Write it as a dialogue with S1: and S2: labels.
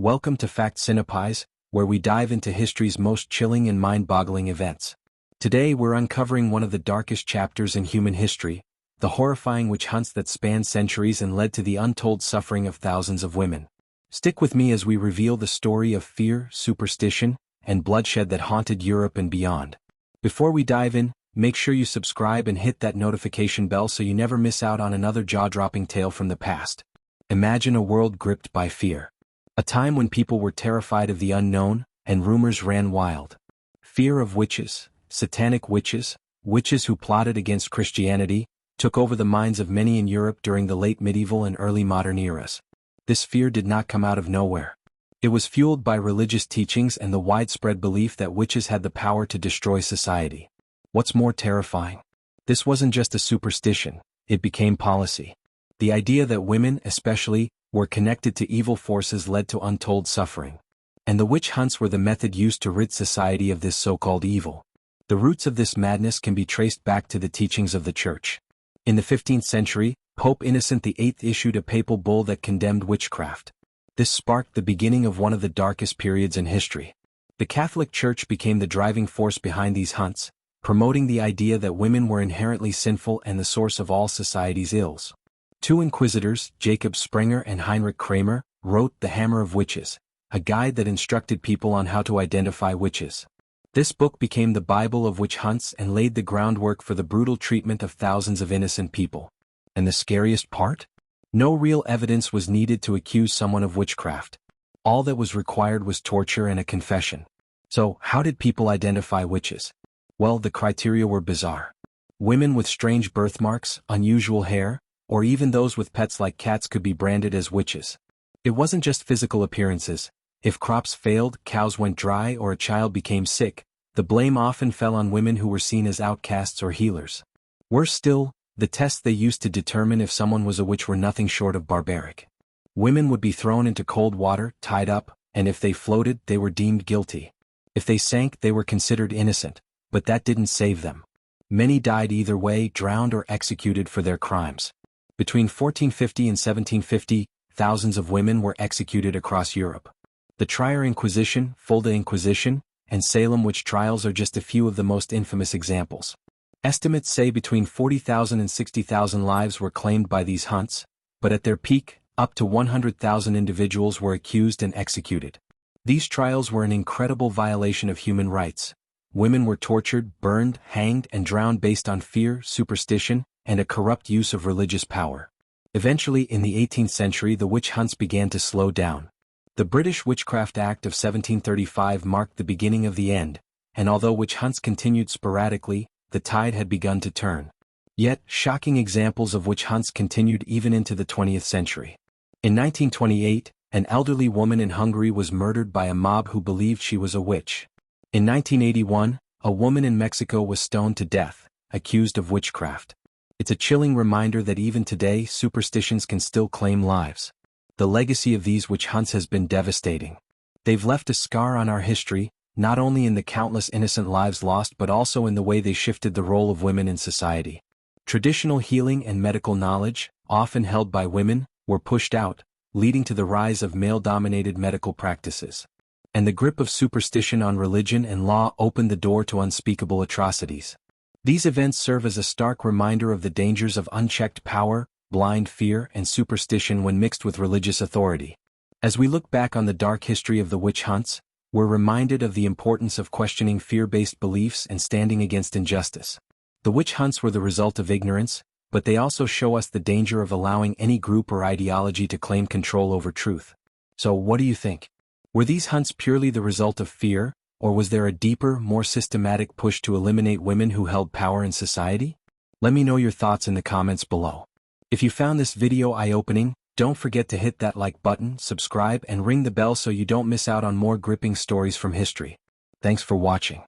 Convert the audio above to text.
S1: Welcome to Fact Cinepies, where we dive into history's most chilling and mind-boggling events. Today we're uncovering one of the darkest chapters in human history, the horrifying witch hunts that spanned centuries and led to the untold suffering of thousands of women. Stick with me as we reveal the story of fear, superstition, and bloodshed that haunted Europe and beyond. Before we dive in, make sure you subscribe and hit that notification bell so you never miss out on another jaw-dropping tale from the past. Imagine a world gripped by fear. A time when people were terrified of the unknown, and rumors ran wild. Fear of witches, satanic witches, witches who plotted against Christianity, took over the minds of many in Europe during the late medieval and early modern eras. This fear did not come out of nowhere. It was fueled by religious teachings and the widespread belief that witches had the power to destroy society. What's more terrifying? This wasn't just a superstition, it became policy. The idea that women, especially, were connected to evil forces led to untold suffering. And the witch hunts were the method used to rid society of this so-called evil. The roots of this madness can be traced back to the teachings of the Church. In the 15th century, Pope Innocent VIII issued a papal bull that condemned witchcraft. This sparked the beginning of one of the darkest periods in history. The Catholic Church became the driving force behind these hunts, promoting the idea that women were inherently sinful and the source of all society's ills. Two inquisitors, Jacob Sprenger and Heinrich Kramer, wrote The Hammer of Witches, a guide that instructed people on how to identify witches. This book became the Bible of witch hunts and laid the groundwork for the brutal treatment of thousands of innocent people. And the scariest part? No real evidence was needed to accuse someone of witchcraft. All that was required was torture and a confession. So, how did people identify witches? Well, the criteria were bizarre. Women with strange birthmarks, unusual hair, or even those with pets like cats could be branded as witches. It wasn't just physical appearances. If crops failed, cows went dry, or a child became sick, the blame often fell on women who were seen as outcasts or healers. Worse still, the tests they used to determine if someone was a witch were nothing short of barbaric. Women would be thrown into cold water, tied up, and if they floated, they were deemed guilty. If they sank, they were considered innocent, but that didn't save them. Many died either way, drowned or executed for their crimes. Between 1450 and 1750, thousands of women were executed across Europe. The Trier Inquisition, Fulda Inquisition, and Salem witch trials are just a few of the most infamous examples. Estimates say between 40,000 and 60,000 lives were claimed by these hunts, but at their peak, up to 100,000 individuals were accused and executed. These trials were an incredible violation of human rights. Women were tortured, burned, hanged, and drowned based on fear, superstition, and a corrupt use of religious power. Eventually, in the 18th century, the witch hunts began to slow down. The British Witchcraft Act of 1735 marked the beginning of the end, and although witch hunts continued sporadically, the tide had begun to turn. Yet, shocking examples of witch hunts continued even into the 20th century. In 1928, an elderly woman in Hungary was murdered by a mob who believed she was a witch. In 1981, a woman in Mexico was stoned to death, accused of witchcraft. It's a chilling reminder that even today, superstitions can still claim lives. The legacy of these witch hunts has been devastating. They've left a scar on our history, not only in the countless innocent lives lost but also in the way they shifted the role of women in society. Traditional healing and medical knowledge, often held by women, were pushed out, leading to the rise of male-dominated medical practices. And the grip of superstition on religion and law opened the door to unspeakable atrocities. These events serve as a stark reminder of the dangers of unchecked power, blind fear, and superstition when mixed with religious authority. As we look back on the dark history of the witch hunts, we're reminded of the importance of questioning fear-based beliefs and standing against injustice. The witch hunts were the result of ignorance, but they also show us the danger of allowing any group or ideology to claim control over truth. So what do you think? Were these hunts purely the result of fear, or was there a deeper, more systematic push to eliminate women who held power in society? Let me know your thoughts in the comments below. If you found this video eye-opening, don't forget to hit that like button, subscribe, and ring the bell so you don't miss out on more gripping stories from history. Thanks for watching.